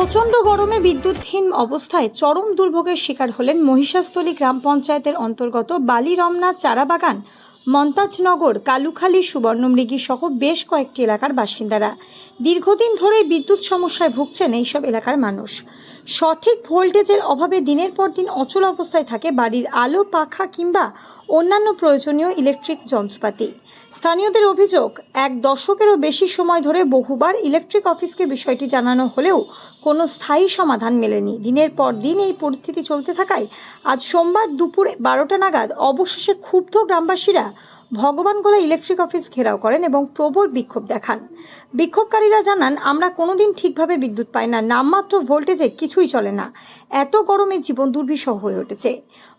প্রচণ্ড গরমে বিদ্যুৎহীন অবস্থায় চরম দুর্ভোগের শিকার হলেন মহিষাস্থলী গ্রাম পঞ্চায়েতের অন্তর্গত বালিরমনা চারাবাগান, মন্তাজনগর, কালুখালী, সুবর্ণমৃগী সহ বেশ কয়েকটি এলাকার বাসিন্দারা। দীর্ঘদিন ধরে বিদ্যুৎ সমস্যায় ভুগছেন এইসব এলাকার মানুষ। সঠিক ভোল্টেজের অভাবে দিনের পর দিন অচল অবস্থায় থাকে বাড়ির আলো, পাখা কিংবা অন্যান্য প্রয়োজনীয় ইলেকট্রিক যন্ত্রপাতি। স্থানীয়দের অভিযোগ, 1 দশকেরও বেশি সময় ধরে বহুবার ইলেকট্রিক অফিসকে বিষয়টি জানানো হলেও কোনো স্থায়ী সমাধান মেলেনি। দিনের পর দিন এই পরিস্থিতি চলতে থাকায় আজ সোমবার দুপুর 12টা নাগাদ অবশেষে ক্ষুব্ধ গ্রামবাসীরা ভগবানগোলা ইলেকট্রিক অফিস ঘেরাও করেন এবং প্রবল বিক্ষোভ দেখান। বিক্ষোভকারীরা জানান, আমরা কোনোদিন ঠিকভাবে বিদ্যুৎ পাই না, নামমাত্র ভোল্টেজে কিছুই চলে না, এত গরমে জীবন দুর্বিষহ হয়ে উঠেছে।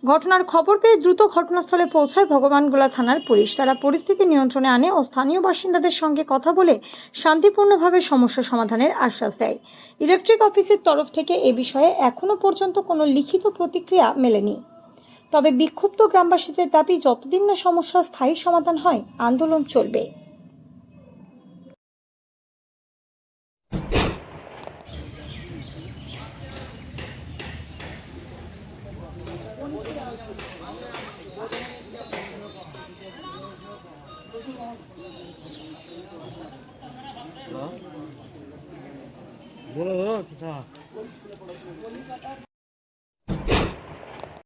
ঘটনার খবর পেয়ে দ্রুত ঘটনাস্থলে পৌঁছায় ভগবানগোলা থানার পুলিশ। তারা পরিস্থিতি নিয়ন্ত্রণে আনে ও স্থানীয় বাসিন্দাদের সঙ্গে কথা বলে শান্তিপূর্ণভাবে সমস্যা সমাধানের আশ্বাস দেয়। ইলেকট্রিক অফিসের তরফ থেকে এ বিষয়ে এখনো পর্যন্ত কোনো লিখিত প্রতিক্রিয়া মেলেনি। তবে বিক্ষুব্ধ গ্রামবাসীদের দাবি, যতদিন না সমস্যার স্থায়ী সমাধান হয় আন্দোলন চলবে। बोलो